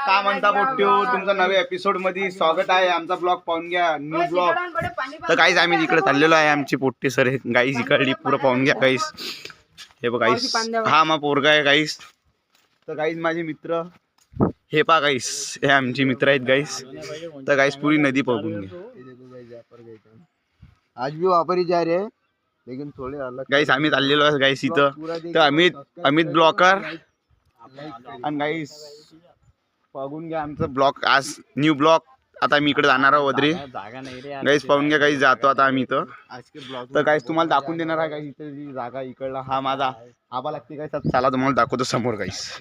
का म्हणता पोट्ट्यो, तुमचं नवे एपिसोड मध्ये स्वागत आहे. आमचा ब्लॉग पाहून घ्या, न्यू ब्लॉग. तर गाईस आम्ही इकडे चाललेलो आहे. आमची पोट्टी सर गाईस इकडली पुरं पाहून घ्या गाईस. हे बघ गाईस, हा मा पोरगा आहे गाईस. तर गाईस माझे मित्र हे पा गाईस, हे आमचे मित्र आहेत गाईस. तर गाईस पुरी नदी बघून घ्या. आज भी वापरी जा रहे हैं लेकिन थोड़े अलग. गाईस आम्ही चाललेलो आहे गाईस इथं. तर अमित ब्लॉकर आणि गाईस बघून घ्या आमचं ब्लॉग. आज न्यू ब्लॉग. आता मी इकडे जाणार आहे वद्री गाईस. पाहून घ्या गाईस, जातो आता आम्ही इथं. तर गाईस तुम्हाला दाखवून देणार आहे गाईस इथे जी जागा. इकडला हा माझा आबा लागते गाईस. चला तुम्हाला दाखवतो समोर गाईस.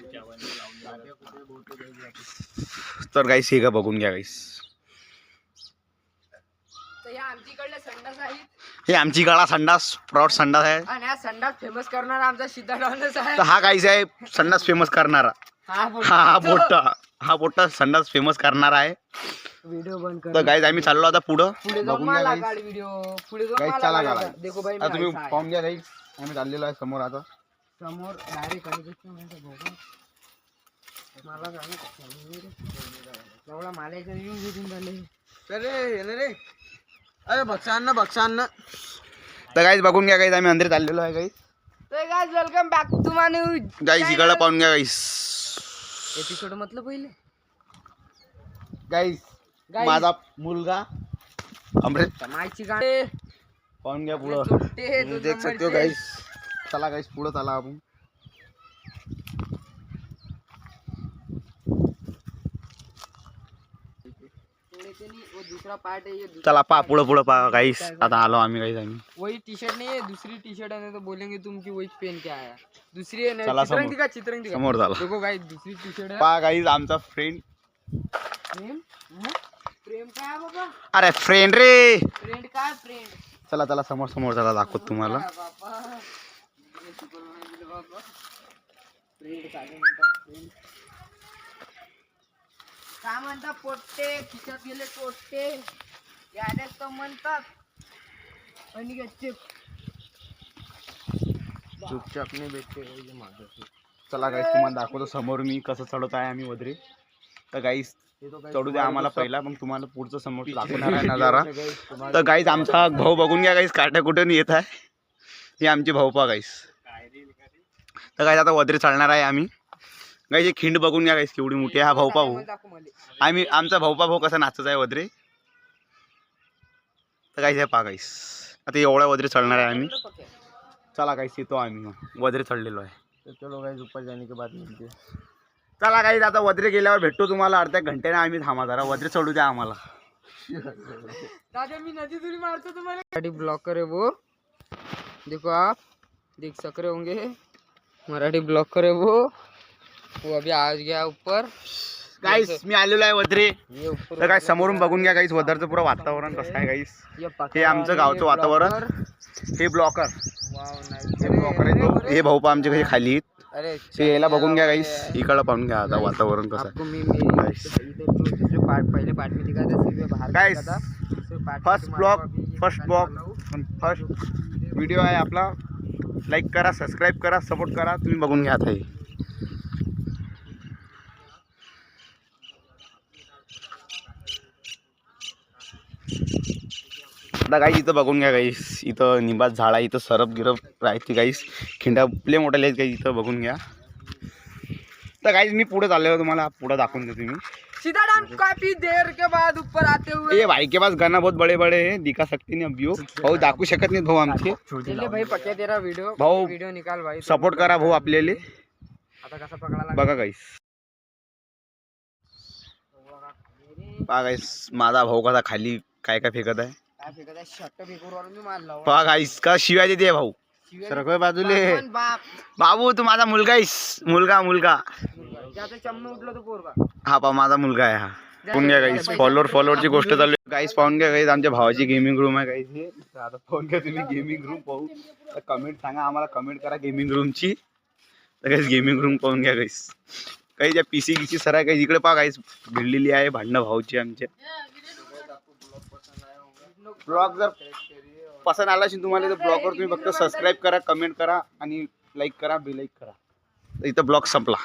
तर गाईस हे का बघून घ्या गाईस. हे आमची गळा संडास, प्रॉड संडास आहे. आणि हा संडास फेमस करणारा आमचा सिद्धार्थ आहे. तर हा गाईस आहे संडास फेमस करणारा. हा बोटा संडास फेमस करणार आहे. व्हिडिओ बंद कर. तर गाईस आम्ही चाललो आता पुढं. बघून घ्या गाइस. व्हिडिओ पुढे जाऊन गाईस चला गाईस. देखो भाई आता तुम्ही पाहून घ्या गाईस. आम्ही चाललेलो आहे समोर आता. समोर डायरेक्ट मला एवढा मालायचं येऊन घेऊन झाले. रे अरे बक्षांना. तर गाईस बघून घ्या गाईस, आम्ही अंदर चाललेलो आहे गाईस. तर guys welcome back to my new guys इकडं पाहून घ्या गाईस. एपिसोड म्हटलं पहिले गाईस माझा मुलगा अमृत मायची गाडी पाहून घ्या पुढं. देख सकते हो गाईस. चला गाईस पुढं चला आपण. दूसरा पार्ट है ये. चला पा पुढं पा गाईस. आता आलो आम्ही गाईस. आम्ही वही टी शर्ट नहीं है, दूसरी टी शर्ट है. तो बोलेंगे तुम कि वही पहन के आया. दूसरी है चला चित्रंग दिखा, चित्रंग दिखा. समोर झाला. देखो गाइस दूसरी टी शर्ट है. पा गाईस आमचा फ्रेंड. प्रेम प्रेम काय आहे बाबा. अरे फ्रेंड रे. फ्रेंड काय फ्रेंड. चला चला समोर चला दाखवतो तुम्हाला. काय म्हणतात पोट्टे खिशात गेले पोट्टे यादेच तर म्हणतात. आणि चुपचाप नाही भेटते. चला गाईस तुम्हाला दाखवतो समोर मी कसं चढवत आहे आम्ही वद्री. तर गाईस चढू द्या आम्हाला पहिला, मग तुम्हाला पुढचं समोर दाखवणार आहे नजारा. तर गाईस आमचा भाऊ बघून घ्या गाईस, काट्या कुठून येत आहे. हे आमचे भाऊ पा गाईस. तर गाईस आता वद्री चालणार आहे आम्ही गाईस. हे खिंड बघून घ्या गाईस केवढी मोठी आहे. हा भाऊ भाऊ आम्ही आमचा भाऊ कसा नाचत आहे वद्री. तर गाईस हे पा गाईस आता एवढ्या वद्री चढणार आहे आम्ही. चला गाईस येतो आम्ही वद्री चढलेलो आहे. तर चलो गाइस ऊपर जाने के बाद मिलते. चला गाईस आता वद्री गेल्यावर भेटतो तुम्हाला अर्ध्या घंट्याने. आम्ही थांबा जरा वद्री चढू द्या आम्हाला. दादा मी नदी तुरी मारतो तुम्हाला. गाड़ी ब्लॉकर है वो, देखो आप देख सक रहे होंगे. मराठी ब्लॉकर है वो अभी आ गया ऊपर. गाईस मी आलेलो आहे वद्री. ये ऊपर तर गाईस समोरून बघून घ्या गाईस वद्रचं पुरं वातावरण कसं आहे गाईस. हे आमचं गावचं वातावरण. हे ब्लॉकर, हे ब्लॉकर आहे तो. हे भाऊ पा आमचे कसे खाली आहेत. अरे ते याला बघून घ्या गाईस. इकडं पाहून घ्या आता वातावरण कसं आपको आहे. मैं गाइस दूसरे पार्ट पहले पार्ट में दिखा था सिर्फ बाहर गाइस दिखा था. दूसरे पार्ट फर्स्ट व्हिडिओ आहे आपला. लाईक करा, सबस्क्राईब करा, सपोर्ट करा. तुम्ही बघून घ्या आता. हे आता गाईस इथं बघून घ्या गाईस. इथं निंबाच झाड आहे. इथं सरप गिरप राहते गाईस. खिंडा प्ले मोठे आहेत गाईस. इथं बघून घ्या. तर गाईस मी पुढे चाललेलो, तुम्हाला पुढे दाखवून देतो मी. सीधा डाउन. काफी देर के बाद ऊपर आते हुए ये भाई के पास गाना बहुत बड़े बड़े है, दिखा सकते नहीं अभी. भाऊ दाखवू शकत नाही भाऊ आमचे. चलिए भाई पक्या तेरा वीडियो भाऊ वीडियो निकाल भाई. सपोर्ट करा भाऊ आपल्याला. आता कसा पकडायला बघा गाईस. पहा गाईस माझा भाऊ कसा खाली काय काय फेकत आहे. काय फेकत आहे. शर्ट फेकून मी मारला. पहा गाईस का शिवाय देते भाऊ. सरकय बाजूले. बाप बाबू तू माझा मुलगा आहेस. मुलगा त्याचं चमन उठलं तो पोरगा. हा पहा माझा मुलगा आहे हा. पाहून घ्या गाईस. फॉलोअरची गोष्ट चालू आहे गाईस. पाहून घ्या गाईस. आमच्या भावाची गेमिंग रूम आहे गाईस. हे आता पाहून घ्या तुम्ही गेमिंग रूम पाहू. तर कमेंट सांगा आम्हाला, कमेंट करा गेमिंग रूमची. तर गाईस गेमिंग रूम पाहून घ्या गाईस. काही ज्या पीसी गिसी सर आहे काही इकडे पहा गाईस भिडलेली आहे भांडणं भाऊची आमच्या. ब्लॉग जर पसंत आला असेल तुम्हाला तर ब्लॉगवर तुम्ही फक्त सबस्क्राईब करा, कमेंट करा आणि लाईक करा, बेलाईक करा. तर इथं ब्लॉग संपला.